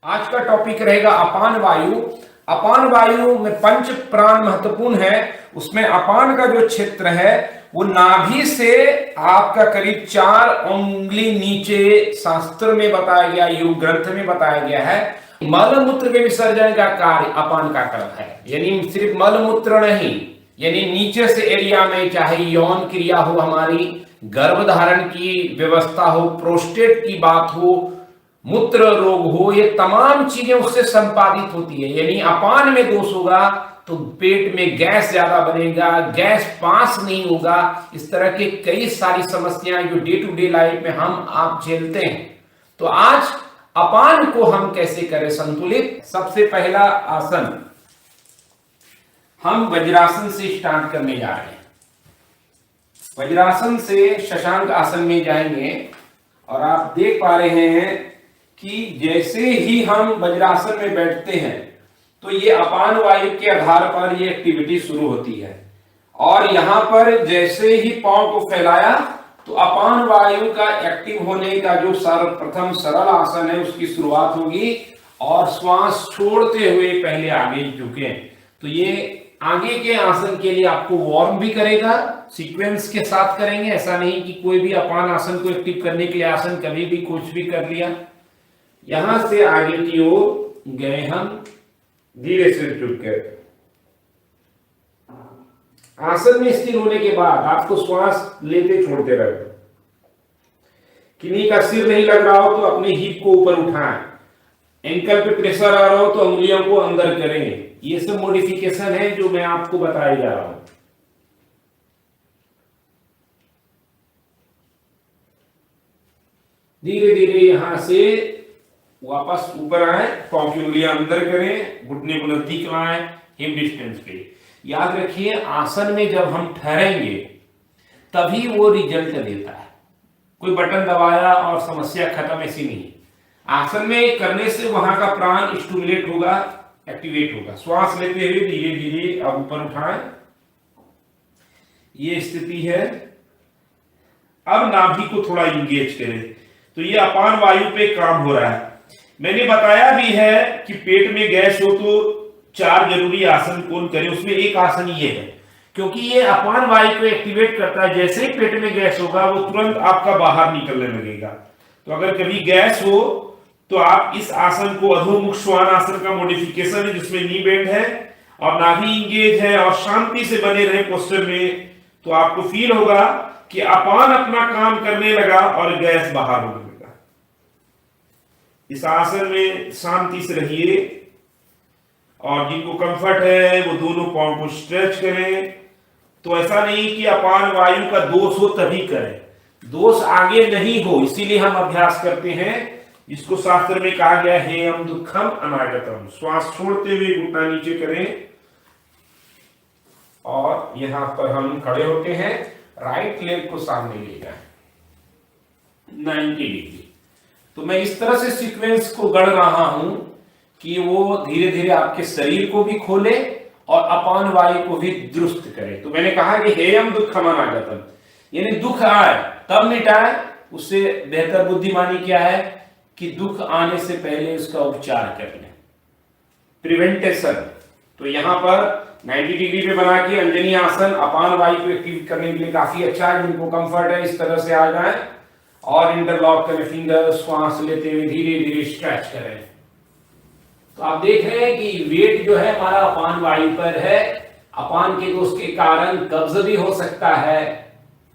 आज का टॉपिक रहेगा अपान वायु। अपान वायु में पंच प्राण महत्वपूर्ण है। उसमें अपान का जो क्षेत्र है वो नाभि से आपका करीब 4 उंगली नीचे शास्त्र में बताया गया, योग ग्रंथ में बताया गया है। मल मूत्र के विसर्जन का कार्य अपान का करता है, यानी सिर्फ मल मूत्र नहीं, यानी नीचे से एरिया में चाहे यौन क्रिया हो, हमारी गर्भधारण की व्यवस्था हो, प्रोस्टेट की बात हो, मूत्र रोग हो, ये तमाम चीजें उससे संपादित होती है। यानी अपान में दोष होगा तो पेट में गैस ज्यादा बनेगा, गैस पास नहीं होगा। इस तरह के कई सारी समस्याएं जो डे टू डे लाइफ में हम आप झेलते हैं। तो आज अपान को हम कैसे करें संतुलित। सबसे पहला आसन हम वज्रासन से स्टार्ट करने जा रहे हैं। वज्रासन से शशांक आसन में जाएंगे और आप देख पा रहे हैं कि जैसे ही हम वज्रासन में बैठते हैं तो ये अपान वायु के आधार पर ये एक्टिविटी शुरू होती है। और यहां पर जैसे ही पांव को फैलाया तो अपान वायु का एक्टिव होने का जो सर्वप्रथम सरल आसन है उसकी शुरुआत होगी। और श्वास छोड़ते हुए पहले आगे झुके। तो ये आगे के आसन के लिए आपको वार्म भी करेगा, सीक्वेंस के साथ करेंगे। ऐसा नहीं कि कोई भी अपान आसन को एक्टिव करने के लिए आसन कभी भी कुछ भी कर लिया। यहां से आगे की ओर गए हम धीरे से झुककर। आसन में स्थिर होने के बाद आपको श्वास लेते छोड़ते रहे। किन्हीं का सिर नहीं लग रहा हो तो अपने हिप को ऊपर उठाएं। एंकल पे प्रेशर आ रहा हो तो उंगलियों को अंदर करें। ये सब मॉडिफिकेशन है जो मैं आपको बताया जा रहा हूं। धीरे धीरे यहां से वापस ऊपर आए, पांव की उंगलियां अंदर करें, घुटने को नजदीक लाएं, हिप डिस्टेंस पे। याद रखिए आसन में जब हम ठहरेंगे तभी वो रिजल्ट देता है। कोई बटन दबाया और समस्या खत्म, ऐसी नहीं। आसन में करने से वहां का प्राण स्टिमुलेट होगा, एक्टिवेट होगा। श्वास लेते हुए धीरे धीरे अब ऊपर उठाएं। ये स्थिति है। अब नाभि को थोड़ा इंगेज करें। तो ये अपान वायु पे काम हो रहा है। मैंने बताया भी है कि पेट में गैस हो तो 4 जरूरी आसन कौन करे। उसमें एक आसन ये है, क्योंकि ये अपान वायु को एक्टिवेट करता है। जैसे ही पेट में गैस होगा वो तुरंत आपका बाहर निकलने लगेगा। तो अगर कभी गैस हो तो आप इस आसन को अधोमुख श्वान आसन का मॉडिफिकेशन है, जिसमें नी बेंड है और नाभि इंगेज है और शांति से बने रहे पोस्चर में, तो आपको फील होगा कि अपान अपना काम करने लगा और गैस बाहर होने लगा। इस आसन में शांति से रहिए और जिनको कंफर्ट है वो दोनों पांव को स्ट्रेच करें। तो ऐसा नहीं कि अपान वायु का दोष हो तभी करें, दोष आगे नहीं हो, इसीलिए हम अभ्यास करते हैं, जिसको शास्त्र में कहा गया है हेयम दुखम अनागतम। श्वास छोड़ते हुए घुटना नीचे करें और यहां पर हम खड़े होते हैं। राइट लेग को सामने ले जाएं 90 डिग्री। तो मैं इस तरह से सीक्वेंस को गढ़ रहा हूं कि वो धीरे धीरे आपके शरीर को भी खोले और अपान वायु को भी दुरुस्त करे। तो मैंने कहा कि हेयम दुखम अनागतम, यानी दुख आए तब मिटाए। उससे बेहतर बुद्धिमानी क्या है कि दुख आने से पहले उसका उपचार कर लें, प्रिवेंटेशन। तो यहां पर 90 डिग्री पे बना के अंजनी आसन अपान वायु को एक्टिव करने के लिए काफी अच्छा है। जिनको कंफर्ट है इस तरह से आ जाए और इंटरलॉक करें फिंगर। श्वास लेते हुए धीरे धीरे स्ट्रेच करें। तो आप देख रहे हैं कि वेट जो है हमारा अपान वायु पर है। अपान के दोष के कारण कब्ज भी हो सकता है,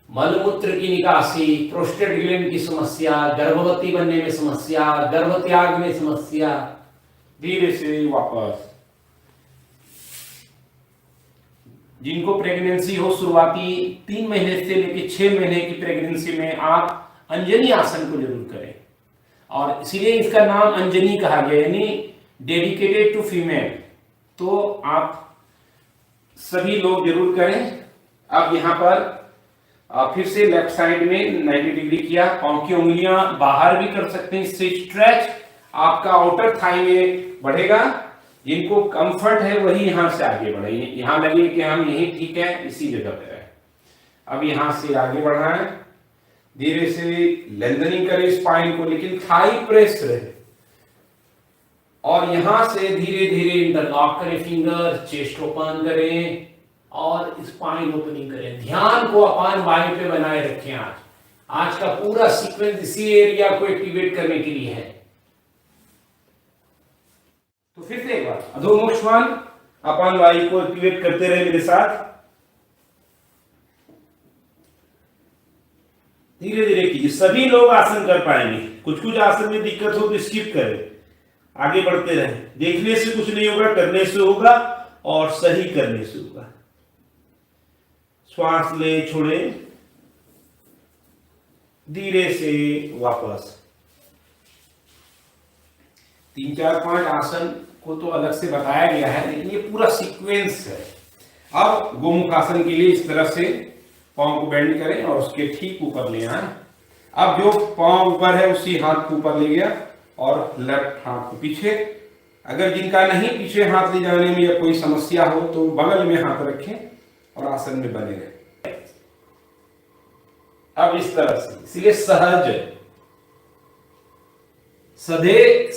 मलमूत्र की निकासी, प्रोस्टेट ग्लैंड की समस्या, गर्भवती बनने में समस्या, गर्भत्याग में समस्या। धीरे से वापस। जिनको प्रेगनेंसी हो शुरुआती 3 महीने से लेकर 6 महीने की प्रेगनेंसी में आप अंजनी आसन को जरूर करें। और इसीलिए इसका नाम अंजनी कहा गया, यानी डेडिकेटेड टू फीमेल। तो आप सभी लोग जरूर करें। अब यहां पर फिर से लेफ्ट साइड में 90 डिग्री किया, पांव की उंगलियां बाहर भी कर सकते हैं। इससे स्ट्रेच आपका आउटर थाई में बढ़ेगा। जिनको कंफर्ट है वही यहां से आगे बढ़े। यहां लगे कि हम यही ठीक है, इसी जगह पे है। अब यहां से आगे बढ़ाएं, धीरे से लेंथनिंग करें स्पाइन को, लेकिन थाई प्रेस रहे। और यहां से धीरे धीरे इंटरलॉक करें फिंगर, चेस्ट ओपन करें और स्पाइन ओपनिंग करें। ध्यान को अपान वायु पे बनाए रखें। आज का पूरा सीक्वेंस इसी एरिया को एक्टिवेट करने के लिए है। तो फिर से एक बार अधोमुख श्वान अपान वायु को एक्टिवेट करते रहे मेरे साथ। धीरे धीरे कीजिए, सभी लोग आसन कर पाएंगे। कुछ कुछ आसन में दिक्कत हो तो स्किप करें, आगे बढ़ते रहे। देखने से कुछ नहीं होगा, करने से होगा और सही करने से होगा। श्वास ले, छोड़े, धीरे से वापस। 3 4 5 आसन को तो अलग से बताया गया है, लेकिन ये पूरा सीक्वेंस है। अब गोमुख आसन के लिए इस तरह से पांव को बेंड करें और उसके ठीक ऊपर ले आए। अब जो पांव ऊपर है उसी हाथ को ऊपर ले गया और लेफ्ट हाथ को पीछे। अगर जिनका नहीं पीछे हाथ ले जाने में या कोई समस्या हो तो बगल में हाथ रखें और आसन में बने रहें। अब इस तरह से, इसलिए सहज, सधे,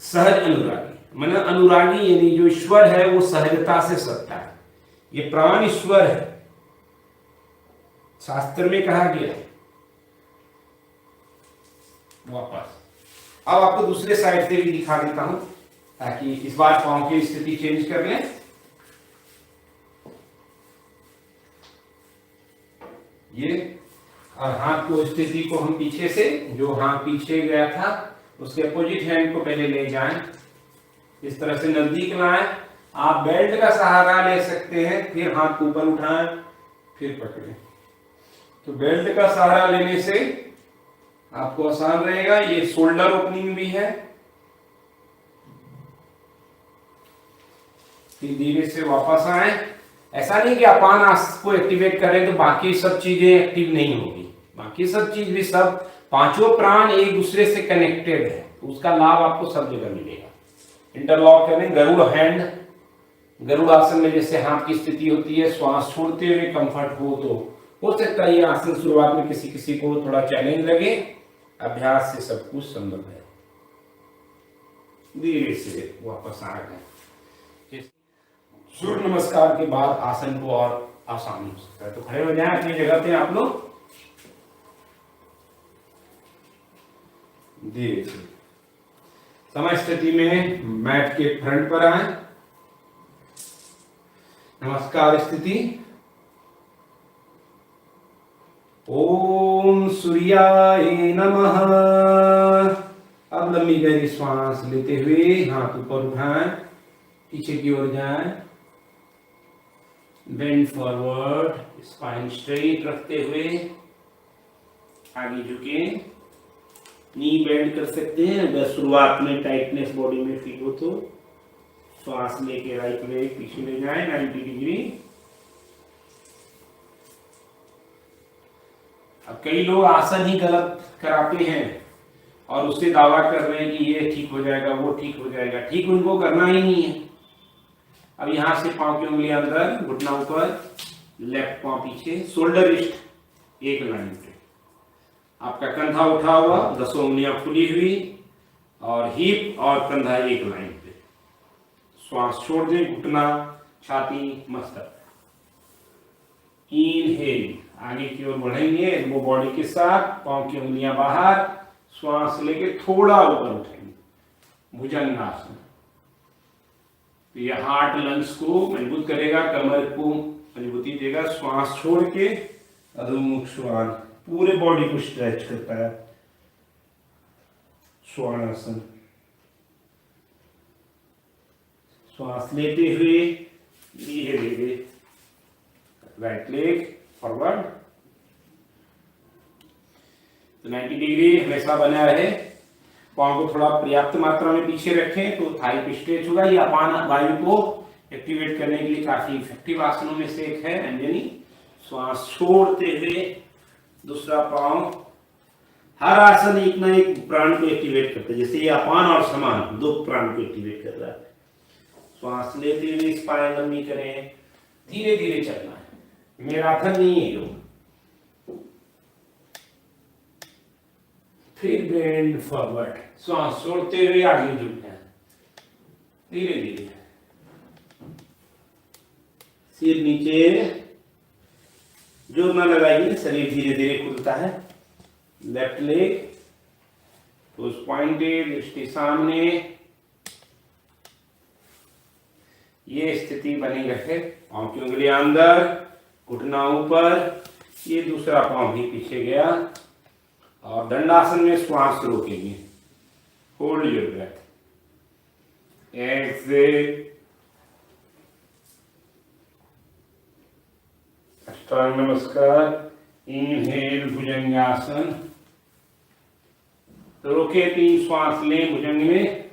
सहज अनुरागी। माने अनुरागी यानी जो ईश्वर है वो सहजता से सत्ता है। ये प्राण ईश्वर है, शास्त्र में कहा गया। वापस अब आपको दूसरे साइड से भी दिखा देता हूं ताकि इस बार पांव की स्थिति चेंज कर लें। ये और हाथ को स्थिति को हम पीछे से, जो हाथ पीछे गया था उसके अपोजिट हैंड को पहले ले जाएं, इस तरह से नजदीक लाएं। आप बेल्ट का सहारा ले सकते हैं, फिर हाथ को ऊपर उठाएं, फिर पकड़ें। तो बेल्ट का सहारा लेने से आपको आसान रहेगा। ये शोल्डर ओपनिंग भी है। फिर धीरे से वापस आए। ऐसा नहीं कि अपान आसन को एक्टिवेट करें तो बाकी सब चीजें एक्टिव नहीं होगी। बाकी सब चीज भी, सब पांचों प्राण एक दूसरे से कनेक्टेड है, तो उसका लाभ आपको सब जगह मिलेगा। इंटरलॉक करें, गरुड़ हैंड। गरुड़ आसन में जैसे हाथ की स्थिति होती है, श्वास छोड़ते हुए कंफर्ट हो सकता है ये आसन शुरुआत में किसी किसी को थोड़ा चैलेंज लगे। अभ्यास से सब कुछ संभव है। धीरे से वापस आ गए। सूर्य नमस्कार के बाद आसन को और आसानी हो सकता है। तो खड़े हो जाएं अपनी जगह पे आप लोग। धीरे से समय स्थिति में मैट के फ्रंट पर आए। नमस्कार स्थिति। ओम सूर्याय नमः। अब लंबी गहरी श्वास लेते हुए हाथ ऊपर उठाएं, पीछे की ओर जाएं, बेंड फॉरवर्ड, स्पाइन स्ट्रेट रखते हुए आगे झुके। नी बेंड कर सकते हैं अगर शुरुआत में टाइटनेस बॉडी में फील हो तो। श्वास लेके राइट लेग पीछे ले जाएं 90 डिग्री। अब कई लोग आसन ही गलत कराते हैं और उससे दावा कर रहे हैं कि ये ठीक हो जाएगा, वो ठीक हो जाएगा। ठीक उनको करना ही नहीं है। अब यहां से पांव की उंगली अंदर, घुटना ऊपर, लेफ्ट पांव पीछे, शोल्डर रिस्ट एक लाइन पे। आपका कंधा उठा हुआ, 10 उंगलियां खुली हुई और हिप और कंधा एक लाइन पे। श्वास छोड़ दें, घुटना, छाती, मस्तक। इनहेल, आगे की ओर बढ़ेंगे, एल्बो बॉडी के साथ, पांव की उंगलियां बाहर, श्वास लेके थोड़ा ऊपर उठेंगे, भुजंगासन। तो यह हार्ट लंग्स को मजबूत करेगा, कमर को मजबूती देगा। श्वास छोड़ के अधोमुख श्वान, पूरे बॉडी को स्ट्रेच करता है। श्वानासन। श्वास लेते हुए धीरे धीरे राइट लेग फॉरवर्ड। तो 90 डिग्री हमेशा बना रहे। पांव को थोड़ा पर्याप्त मात्रा में पीछे रखें तो थाई पे स्ट्रेच होगा। ये अपान वायु को एक्टिवेट करने के लिए काफी इफेक्टिव आसनों में से एक है। अंजनी। श्वास छोड़ते हुए दूसरा पांव। हर आसन एक ना एक प्राण को एक्टिवेट करता है। जैसे ये अपान और समान 2 प्राण को एक्टिवेट कर रहा है। श्वास लेते हुए स्पाइन लंबी करें, धीरे धीरे चलना है, मैराथन नहीं है योग। फिर बेंड फॉरवर्ड, श्वास छोड़ते हुए आगे झुकना है, धीरे धीरे, सिर नीचे, जोर ना लगाइए, शरीर धीरे धीरे खुलता है। लेफ्ट लेग टोस पॉइंटेड, दृष्टि सामने, ये स्थिति बनी रहे। पांव की उंगलियां अंदर, घुटना ऊपर, ये दूसरा पांव भी पीछे गया और दंडासन में श्वास रोकेंगे। होल्ड योर ब्रेथ, एक्सेल, अष्टांग नमस्कार, इनहेल भुजंगासन, रोके, 3 श्वास लें भुजंग में,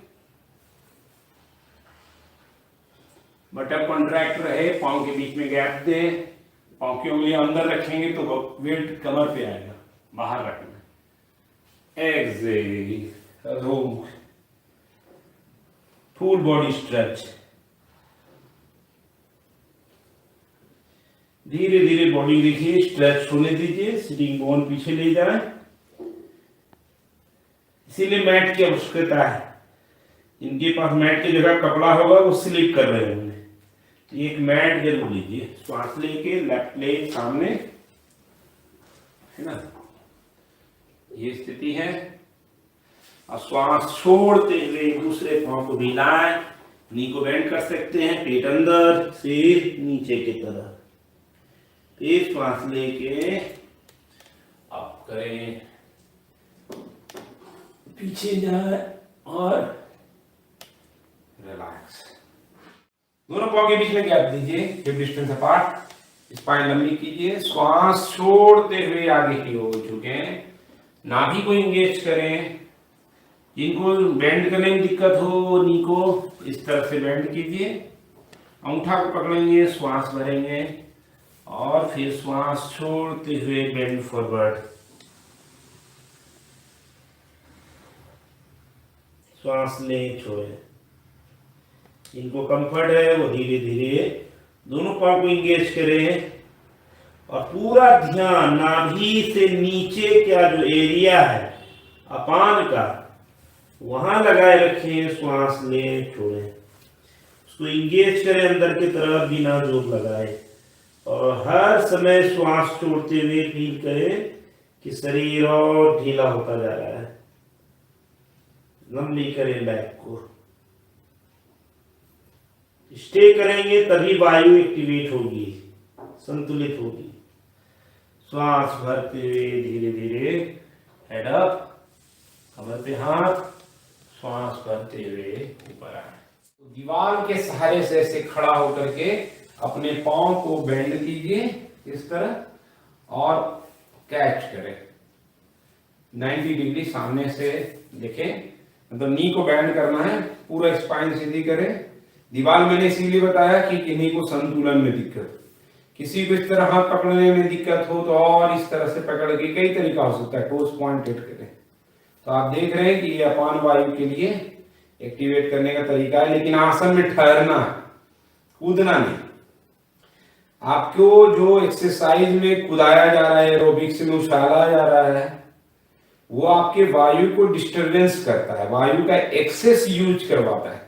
बटक कॉन्ट्रैक्ट रहे, पांव के बीच में गैप दे, पांव की उंगलियां अंदर रखेंगे तो वेट कमर पे आएगा, बाहर रखना। एक्सेल, फुल बॉडी स्ट्रेच, धीरे धीरे बॉडी देखिए, स्ट्रेच होने दीजिए, सिटिंग बोन पीछे ले जाए, इसीलिए मैट की आवश्यकता है। इनके पास मैट की जगह कपड़ा होगा वो स्लिप कर रहे होंगे, तो एक मैट जरूर लीजिए। श्वास लेके लेफ्ट लेग सामने, है ना, ये स्थिति है। और श्वास छोड़ते हुए दूसरे पांव को भी लाएं, नी को बेंड कर सकते हैं, पेट अंदर, सिर नीचे की तरफ, फिर श्वास लेके अप करें, पीछे जाए और रिलैक्स। दोनों पांव के बीच में गैप दीजिए, हिप डिस्टेंस अपार्ट, स्पाइन लंबी कीजिए, श्वास छोड़ते हुए आगे की ओर झुकें, नाभि को एंगेज करें। जिनको बेंड करने में दिक्कत हो, नी को इस तरह से बेंड कीजिए, अंगूठा को पकड़ेंगे, श्वास भरेंगे और फिर श्वास छोड़ते हुए बेंड फॉरवर्ड, श्वास ले छोड़े। इनको कंफर्ट है वो धीरे धीरे दोनों पांव को इंगेज करें और पूरा ध्यान नाभि से नीचे का जो एरिया है अपान का, वहां लगाए रखें। श्वास ले छोड़े, उसको इंगेज करें अंदर की तरफ बिना जोर लगाए और हर समय श्वास छोड़ते हुए फील करें कि शरीर और ढीला होता जा रहा है। लंबी करें बैक को, स्टे करेंगे तभी वायु एक्टिवेट होगी, संतुलित होगी। श्वास भरते हुए धीरे धीरे हेड अप, कमर पे हाथ, श्वास भरते हुए ऊपर आए। तो दीवार के सहारे से ऐसे खड़ा होकर के अपने पांव को बेंड कीजिए इस तरह और कैच करें 90 डिग्री सामने से देखें, मतलब नी को बेंड करना है, पूरा स्पाइन सीधी करें। दीवार मैंने इसीलिए बताया कि किन्हीं को संतुलन में दिक्कत, किसी को इस तरह हाथ पकड़ने में दिक्कत हो तो और इस तरह से पकड़ के, कई तरीका हो सकता है, टोस पॉइंटेड करें। तो आप देख रहे हैं कि ये अपान वायु के लिए एक्टिवेट करने का तरीका है, लेकिन आसन में ठहरना, कूदना नहीं। आपको जो एक्सरसाइज में कुदाया जा रहा है, एरोबिक्स में उछाला जा रहा है, वो आपके वायु को डिस्टरबेंस करता है, वायु का एक्सेस यूज करवाता है।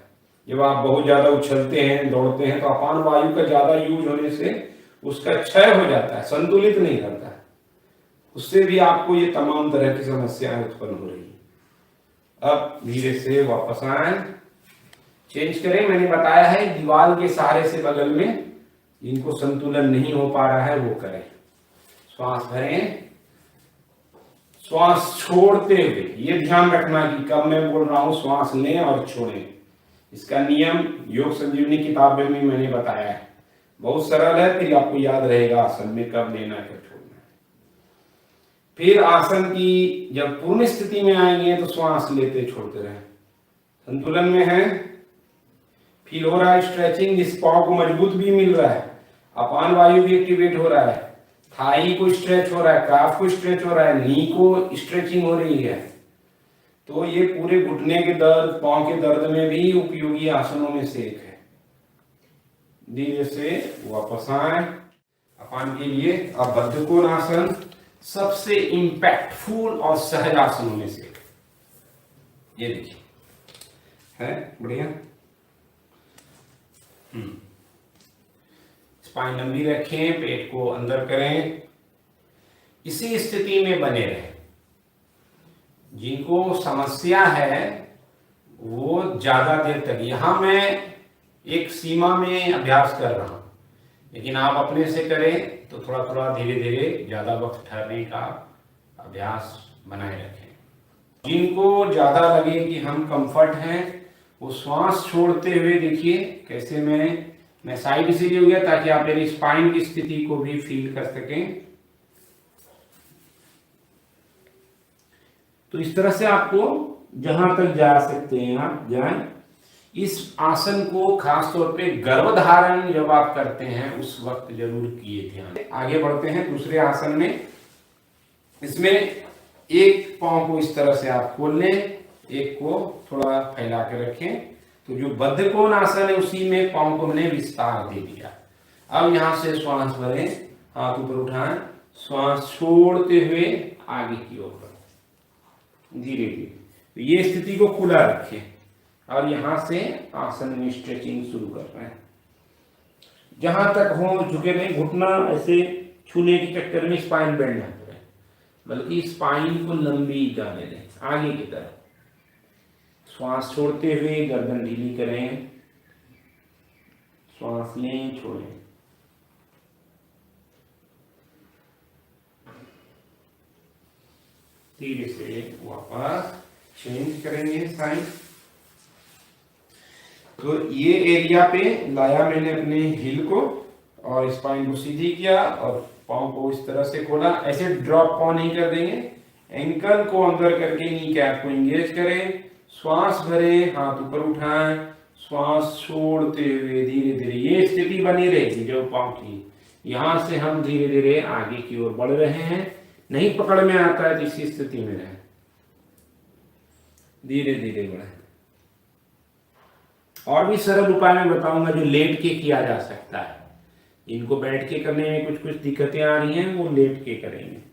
जब आप बहुत ज्यादा उछलते हैं, दौड़ते हैं, तो अपान वायु का ज्यादा यूज होने से उसका क्षय हो जाता है, संतुलित नहीं रहता है। उससे भी आपको ये तमाम तरह की समस्याएं उत्पन्न हो रही है। अब धीरे से वापस आए, चेंज करें। मैंने बताया है दीवार के सहारे से बगल में जिनको संतुलन नहीं हो पा रहा है वो करें। श्वास भरें, श्वास छोड़ते हुए ये ध्यान रखना कि कब मैं बोल रहा हूं श्वास लें और छोड़ें। इसका नियम योग संजीवनी किताब में भी मैंने बताया है, बहुत सरल है, फिर आपको याद रहेगा आसन में कब लेना है कब छोड़ना है। फिर आसन की जब पूर्ण स्थिति में आएंगे तो श्वास लेते छोड़ते रहें, संतुलन में है। फील हो रहा है स्ट्रेचिंग, इस पांव को मजबूत भी मिल रहा है, अपान वायु भी एक्टिवेट हो रहा है, थाई को स्ट्रेच हो रहा है, काफ को स्ट्रेच हो रहा है, नी को स्ट्रेचिंग हो रही है। तो ये पूरे घुटने के दर्द, पांव के दर्द में भी उपयोगी आसनों में से एक है। धीरे से वापस आए। अपान के लिए अब बद्धकोण आसन सबसे इंपैक्टफुल और सहज आसनों में से ये देखिए, है बढ़िया। स्पाइन लंबी रखें, पेट को अंदर करें, इसी स्थिति में बने रहें। जिनको समस्या है वो ज्यादा देर तक, यहां मैं एक सीमा में अभ्यास कर रहा हूं, लेकिन आप अपने से करें तो थोड़ा थोड़ा धीरे धीरे ज्यादा वक्त ठहरने का अभ्यास बनाए रखें। जिनको ज्यादा लगे कि हम कंफर्ट हैं, वो श्वास छोड़ते हुए देखिए कैसे मैं साइड से हो गया ताकि आप मेरी स्पाइन की स्थिति को भी फील कर सकें। तो इस तरह से आपको जहां तक जा सकते हैं आप जाएं। इस आसन को खास तौर पे गर्भधारण जब आप करते हैं उस वक्त जरूर किए ध्यान। आगे बढ़ते हैं दूसरे आसन में। इसमें एक पांव को इस तरह से आप खोल लें, एक को थोड़ा फैला के रखें। तो जो बद्धकोण आसन है उसी में पांव को मैंने विस्तार दे दिया। अब यहां से श्वास भरें, हाथ ऊपर उठाएं, श्वास छोड़ते हुए आगे की ओर धीरे धीरे। तो ये स्थिति को खुला रखें और यहां से आसन में स्ट्रेचिंग शुरू कर रहे हैं। जहां तक हो झुके नहीं, घुटना ऐसे छूने के चक्कर में स्पाइन बेंड ना करें, बल्कि स्पाइन को लंबी जाने दें आगे की तरफ। श्वास छोड़ते हुए गर्दन ढीली करें, श्वास लें, छोड़ें। धीरे से वापस चेंज करेंगे साइड। तो ये एरिया पे लाया मैंने अपने हिल को और स्पाइन को सीधी किया और पाँव को इस तरह से खोला। ऐसे ड्रॉप पाँव नहीं कर देंगे, एंकल को अंदर करके नी कैप को एंगेज करें, श्वास भरें, हाथ ऊपर उठाएं, श्वास छोड़ते हुए धीरे धीरे ये स्थिति बनी रहेगी जो पाँव की। यहां से हम धीरे धीरे आगे की ओर बढ़ रहे हैं। नहीं पकड़ में आता है तो इसी स्थिति में रहें, धीरे धीरे बढ़े। और भी सरल उपाय मैं बताऊंगा जो लेट के किया जा सकता है। इनको बैठ के करने में कुछ कुछ दिक्कतें आ रही हैं, वो लेट के करेंगे।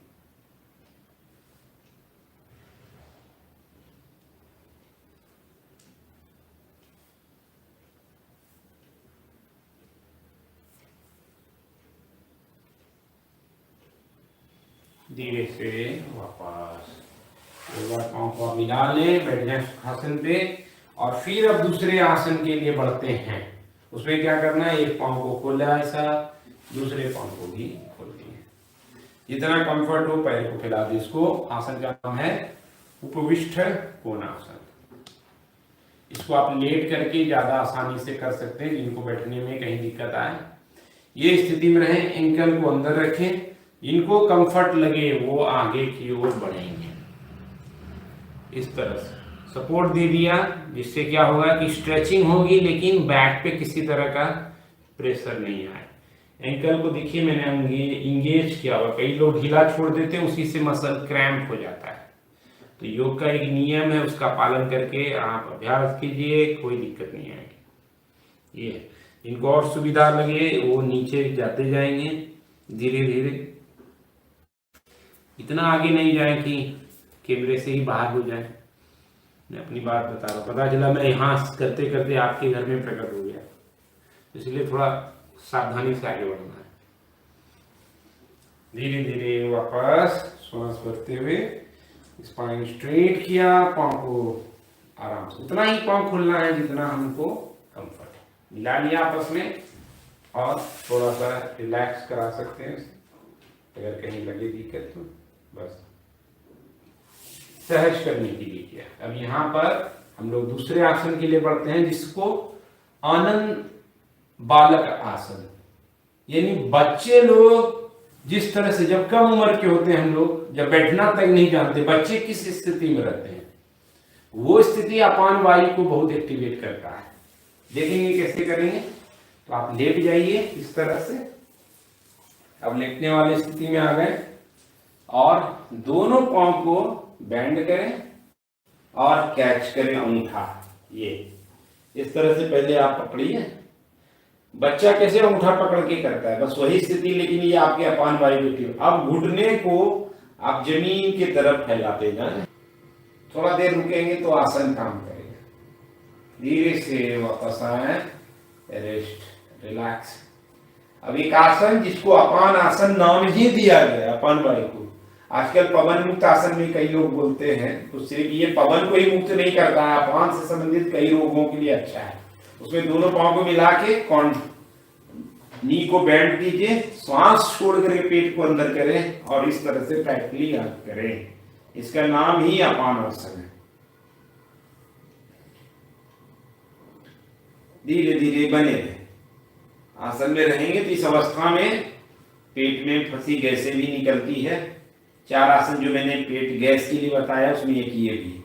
धीरे से वापस एक बार पाँव को मिला लें, बैठ जाए आसन पे और फिर अब दूसरे आसन के लिए बढ़ते हैं। उसमें क्या करना है, एक पाँव को खोला ऐसा, दूसरे पाँव को भी खोल दिए। जितना कंफर्ट हो पैर को फैला दे। इसको आसन का नाम है उपविष्ट कोणासन। इसको आप लेट करके ज्यादा आसानी से कर सकते हैं जिनको बैठने में कहीं दिक्कत आए। ये स्थिति में रहें, एंकल को अंदर रखें, इनको कंफर्ट लगे वो आगे की ओर बढ़ेंगे। इस तरह से सपोर्ट दे दिया, जिससे क्या होगा कि स्ट्रेचिंग होगी लेकिन बैक पे किसी तरह का प्रेशर नहीं आए। एंकल को देखिए मैंने इंगेज किया हुआ। कई लोग ढीला छोड़ देते हैं, उसी से मसल क्रैम्प हो जाता है। तो योग का एक नियम है, उसका पालन करके आप अभ्यास कीजिए, कोई दिक्कत नहीं आएगी। ये इनको और सुविधा लगे वो नीचे जाते जाएंगे धीरे धीरे। इतना आगे नहीं जाए कि कैमरे से ही बाहर हो जाए। मैं अपनी बात बता रहा हूँ, पता चला मैं यहाँ करते करते आपके घर में प्रकट हो गया, इसलिए थोड़ा सावधानी से आगे बढ़ना है। धीरे धीरे वापस श्वास भरते हुए स्पाइन स्ट्रेट किया, पाँव को आराम से उतना ही पाँव खोलना है जितना हमको कंफर्ट है। मिला लिया आपस में और थोड़ा सा रिलैक्स करा सकते हैं अगर कहीं लगे दिक्कत तो। बस सहज करने के लिए किया। अब यहाँ पर हम लोग दूसरे आसन के लिए बढ़ते हैं जिसको आनंद बालक आसन, यानी बच्चे लोग जिस तरह से जब कम उम्र के होते हैं, हम लोग जब बैठना तक नहीं जानते, बच्चे किस स्थिति में रहते हैं, वो स्थिति अपान वायु को बहुत एक्टिवेट करता है। देखेंगे कैसे करेंगे। तो आप लेट जाइए इस तरह से। अब लेटने वाली स्थिति में आ गए और दोनों पांव को बेंड करें और कैच करें अंगूठा। ये इस तरह से पहले आप पकड़िए। बच्चा कैसे अंगूठा पकड़ के करता है, बस वही स्थिति, लेकिन ये आपके अपान वायु। अब घुटने को आप जमीन की तरफ फैलाते जाएं, थोड़ा देर रुकेंगे तो आसन काम करेगा। धीरे से वापस आए, रेस्ट, रिलैक्स। अब एक आसन जिसको अपान आसन नाम ही दिया गया, अपान वायु को। आजकल पवन मुक्त आसन में कई लोग बोलते हैं, तो सिर्फ ये पवन को ही मुक्त नहीं करता है, अपान से संबंधित कई रोगों के लिए अच्छा है। उसमें दोनों पांव को मिला के नी को बेंड कीजिए, श्वास छोड़ करके पेट को अंदर करें और इस तरह से टाइटली याद करें। इसका नाम ही अपान आसन है। धीरे धीरे बने रहे। आसन में रहेंगे तो इस अवस्था में पेट में फंसी गैसें भी निकलती है। 4 आसन जो मैंने पेट गैस के लिए बताया उसमें एक ये भी,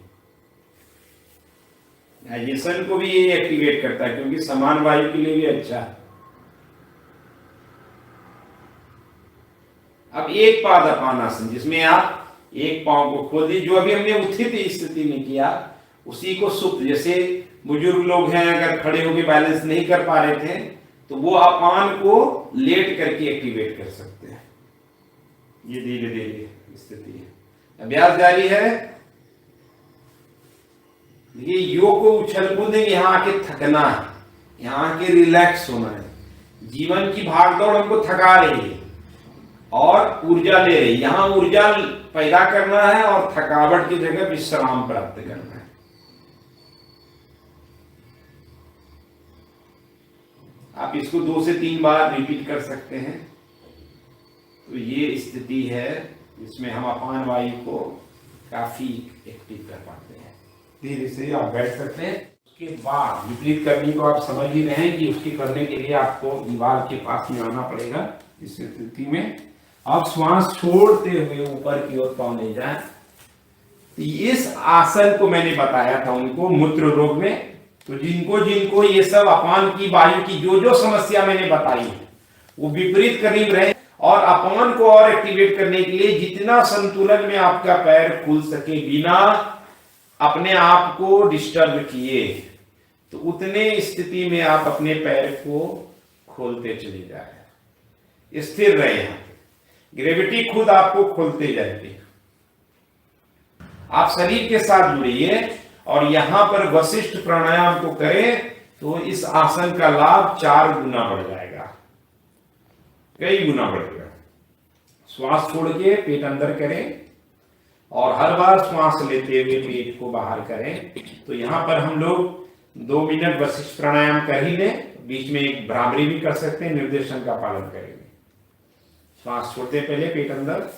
डाइजेशन को भी ये एक्टिवेट करता है क्योंकि समान वायु के लिए भी अच्छा है। अब एक पाद अपान आसन जिसमें आप एक पांव को खोल दी, जो अभी हमने उत्थित स्थिति में किया उसी को सुप्त। जैसे बुजुर्ग लोग हैं, अगर खड़े होकर बैलेंस नहीं कर पा रहे थे तो वो अपान को लेट करके एक्टिवेट कर सकते हैं। ये धीरे धीरे स्थिति है। अभ्यास जारी है। देखिए योग को उछल कूद यहाँ आके थकना है, यहाँ आके रिलैक्स होना है। जीवन की भागदौड़ हमको थका रही है और ऊर्जा ले रही है। यहाँ ऊर्जा पैदा करना है और थकावट की जगह विश्राम प्राप्त करना है। आप इसको 2 से 3 बार रिपीट कर सकते हैं। तो ये स्थिति है जिसमें हम अपान वायु को काफी एक्टिव कर पाते हैं। धीरे से आप बैठ सकते हैं। उसके बाद विपरीत करने को आप समझ ही रहे हैं कि उसके करने के लिए आपको दीवार के पास में आना पड़ेगा। इस स्थिति में आप श्वास छोड़ते हुए ऊपर की ओर पांव ले जाएं। इस आसन को मैंने बताया था उनको मूत्र रोग में। तो जिनको जिनको ये सब अपान की वायु की जो जो समस्या मैंने बताई है वो विपरीत करीब रहे और अपान को और एक्टिवेट करने के लिए जितना संतुलन में आपका पैर खुल सके बिना अपने आप को डिस्टर्ब किए, तो उतने स्थिति में आप अपने पैर को खोलते चले जाए। स्थिर रहे। यहाँ ग्रेविटी खुद आपको खोलते जाएगी। आप शरीर के साथ जुड़िए और यहां पर वशिष्ठ प्राणायाम को करें तो इस आसन का लाभ 4 गुना बढ़ जाएगा, कई गुना बढ़ेगा। श्वास छोड़ के पेट अंदर करें और हर बार श्वास लेते हुए पेट को बाहर करें। तो यहां पर हम लोग 2 मिनट वशिष्ठ प्राणायाम कर ही लें, बीच में एक भ्रामरी भी कर सकते हैं, निर्देशन का पालन करेंगे। श्वास छोड़ते पहले पेट अंदर,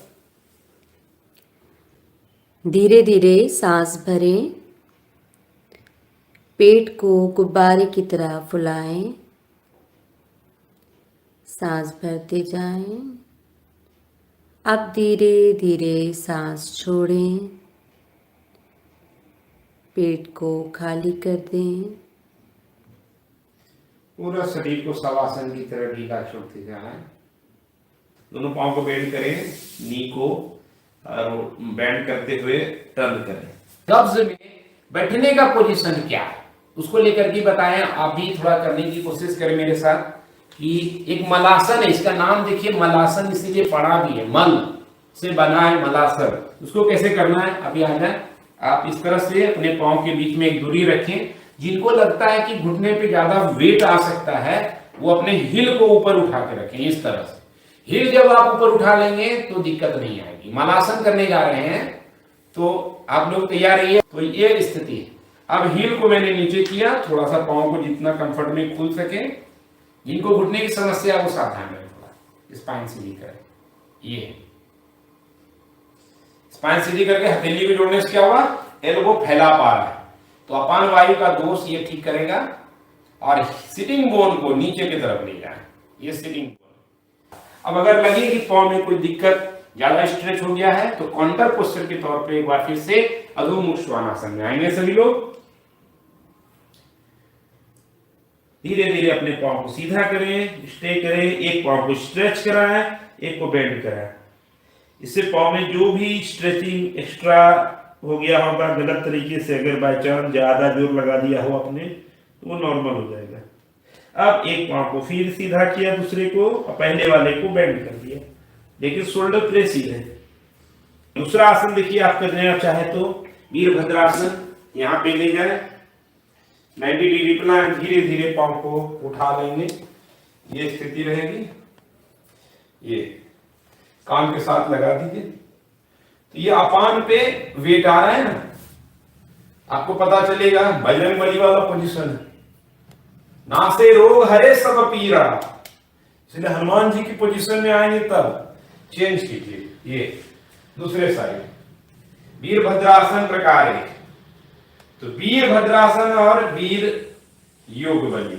धीरे धीरे सांस भरें, पेट को गुब्बारे की तरह फुलाएं, सांस भरते जाएं। अब धीरे धीरे सांस छोड़ें, पेट को खाली कर दें। पूरा शरीर को शवासन की तरह ढीला छोड़ते जाएं। दोनों पांव को बेंड करें, नी को बेंड करते हुए टर्न करें। कब्ज में बैठने का पोजीशन क्या है उसको लेकर के बताएं। आप भी थोड़ा करने की कोशिश करें मेरे साथ कि एक मलासन है, इसका नाम देखिए मलासन, इसीलिए पढ़ा भी है, मल से बना है मलासन। उसको कैसे करना है अभी आ जाए। आप इस तरह से अपने पांव के बीच में एक दूरी रखें। जिनको लगता है कि घुटने पे ज्यादा वेट आ सकता है वो अपने हिल को ऊपर उठा के रखें। इस तरह से हिल जब आप ऊपर उठा लेंगे तो दिक्कत नहीं आएगी। मलासन करने जा रहे हैं तो आप लोग तैयार रहिए। तो ये स्थिति है। अब हिल को मैंने नीचे किया, थोड़ा सा पांव को जितना कंफर्ट में खुल सके। जिनको घुटने की समस्या है वो सावधान रहे, थोड़ा स्पाइन सीधी करें। ये स्पाइन सीधी करके हथेली को जोड़ने से क्या होगा, एल्बो फैला पा रहा है तो अपान वायु का दोष ये ठीक करेगा। और सिटिंग बोन को नीचे की तरफ ले जाए, ये सिटिंग बोन। अब अगर लगे कि पांव में कोई दिक्कत, ज्यादा स्ट्रेच हो गया है तो काउंटर पोस्चर के तौर पे एक बार फिर से अधोमुख श्वानासन में आएंगे सभी लोग। धीरे धीरे अपने पांव को सीधा करें, स्टे करें, एक पांव को स्ट्रेच कराएं, एक को बेंड कराएं। इससे पांव में जो भी स्ट्रेचिंग एक्स्ट्रा हो गया होगा गलत तरीके से, अगर बाय चांस ज्यादा जोर लगा दिया हो आपने तो वो नॉर्मल हो जाएगा। अब एक पांव को फिर सीधा किया, दूसरे को पहले वाले को बेंड कर दिया, लेकिन शोल्डर प्रेस ही है। दूसरा आसन देखिए, आप करना चाहे तो वीरभद्रासन यहाँ पे ले जाए, 90 डिग्री प्लान, धीरे धीरे पाँव को उठा लेंगे, ये स्थिति रहेगी। ये कान के साथ लगा दीजिए, तो ये अपान पे वेट आ रहा है ना, आपको पता चलेगा बजरंग बली वाला पोजीशन है। नासे रोग हरे सब पीरा, इसलिए हनुमान जी की पोजीशन में आएंगे तब चेंज कीजिए। ये दूसरे साइड वीरभद्रासन प्रकार है, तो वीरभद्रासन और वीर योग बली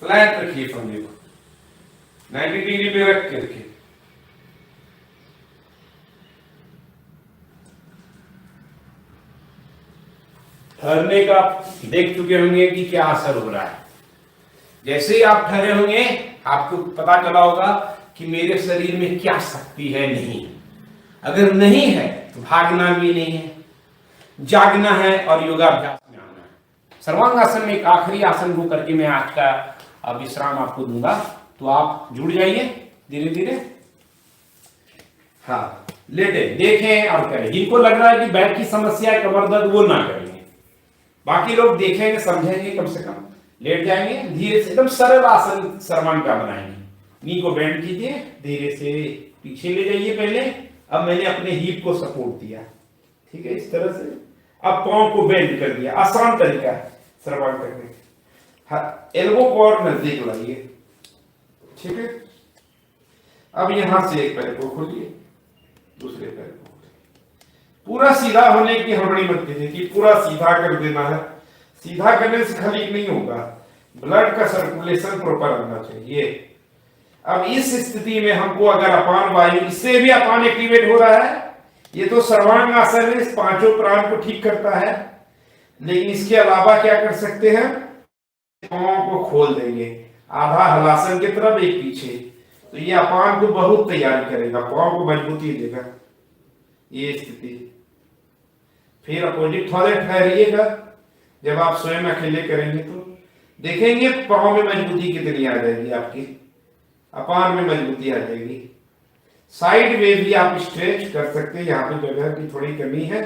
फ्लैट रखिए फंदे को, 90 डिग्री पे रख के रखिए। ठहरने का देख चुके होंगे कि क्या असर हो रहा है। जैसे ही आप ठहरे होंगे आपको पता चला होगा कि मेरे शरीर में क्या शक्ति है, नहीं। अगर नहीं है तो भागना भी नहीं है, जागना है और योगाभ्यास में आना है। सर्वांगासन में एक आखिरी आसन को करके मैं आज का विश्राम आपको दूंगा, तो आप जुड़ जाइए धीरे धीरे। हाँ, लेटे देखें और करें। जिनको लग रहा है कि बैक की समस्या है, कमर दर्द, वो ना करेंगे। बाकी लोग देखेंगे, समझेंगे, कम से कम लेट जाएंगे, धीरे से एकदम सरल आसन सर्वांग का बनाएंगे। नी को बेंड कीजिए, धीरे से पीछे ले जाइए। पहले अब मैंने अपने हिप को सपोर्ट दिया, ठीक है, इस तरह से। अब पांव को बेंड कर दिया, आसान तरीका है सर्वांग करने का। एल्बो को और नजदीक लाइए, ठीक है। अब यहां से एक पैर को खोलिए, दूसरे पैर को पूरा सीधा होने की हड़बड़ी मत कीजिए कि पूरा सीधा कर देना है। सीधा करने से खाली नहीं होगा, ब्लड का सर्कुलेशन प्रॉपर होना चाहिए। अब इस स्थिति में हमको अगर अपान वायु, इससे भी अपान एक्टिवेट हो रहा है। ये तो सर्वांग आसन है, इस पांचों प्राण को ठीक करता है, लेकिन इसके अलावा क्या कर सकते हैं, पांव को खोल देंगे, आधा हलासन की तरफ, एक पीछे, तो ये अपान को बहुत तैयारी करेगा, पांव को मजबूती देगा। ये स्थिति फिर अपोजिट थोड़े ठहरिएगा। जब आप स्वयं अकेले करेंगे तो देखेंगे पांव में मजबूती कितनी आ जाएगी, आपकी अपान में मजबूती आ जाएगी। साइड में भी आप स्ट्रेच कर सकते हैं, यहाँ पे जगह की थोड़ी कमी है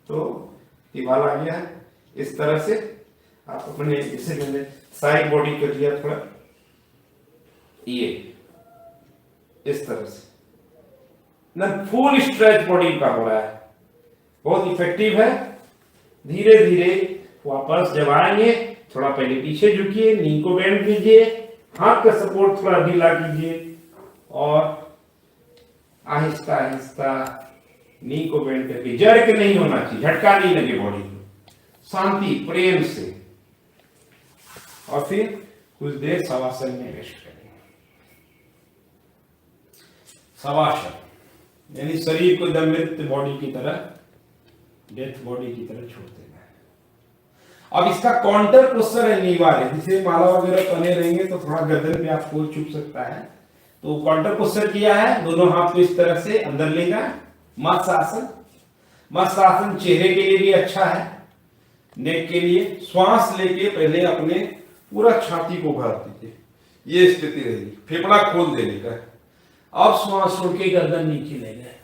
तो दीवार आ गया है। इस तरह से आप अपने, जैसे मैंने साइड बॉडी कर दिया थोड़ा, ये इस तरह से ना फुल स्ट्रेच बॉडी का हो रहा है, बहुत इफेक्टिव है। धीरे धीरे वापस जब आएंगे, थोड़ा पहले पीछे झुकिए, नी को बेंड कीजिए, हाथ का सपोर्ट थोड़ा ढीला कीजिए और आहिस्ता आहिस्ता नी को बेंड करके, जर्क नहीं होना चाहिए, झटका नहीं लगे बॉडी को, शांति प्रेम से। और फिर कुछ देर शवासन में रेस्ट करेंगे। शवासन यानी शरीर को एकदम मृत बॉडी की तरह, डेथ बॉडी की तरह छोड़ देना है। अब इसका काउंटर पोस्चर अनिवार्य है, जैसे माला वगैरह पहने रहेंगे तो थोड़ा गर्दन पे आपको चुभ सकता है, तो काउंटर पोस्चर किया है। दोनों हाथ को इस तरह से अंदर ले जाए, मत्स्य आसन। मत्स्य आसन चेहरे के लिए भी अच्छा है, नेक के लिए। श्वास लेके पहले अपने पूरा छाती को भर दीजिए, ये स्थिति रहेगी, फेफड़ा खोल देने का। अब श्वास छोड़ के गर्दन नीचे ले जाए,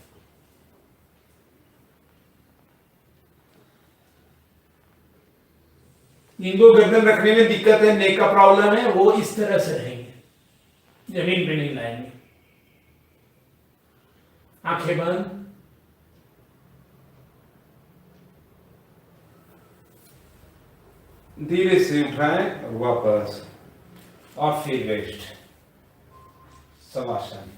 इनको गर्दन रखने में दिक्कत है, नेक का प्रॉब्लम है, वो इस तरह से रहेंगे, जमीन पे नहीं लाएंगे। आंखें बंद, धीरे से उठाएं और वापस, और फिर रेस्ट, शवासन।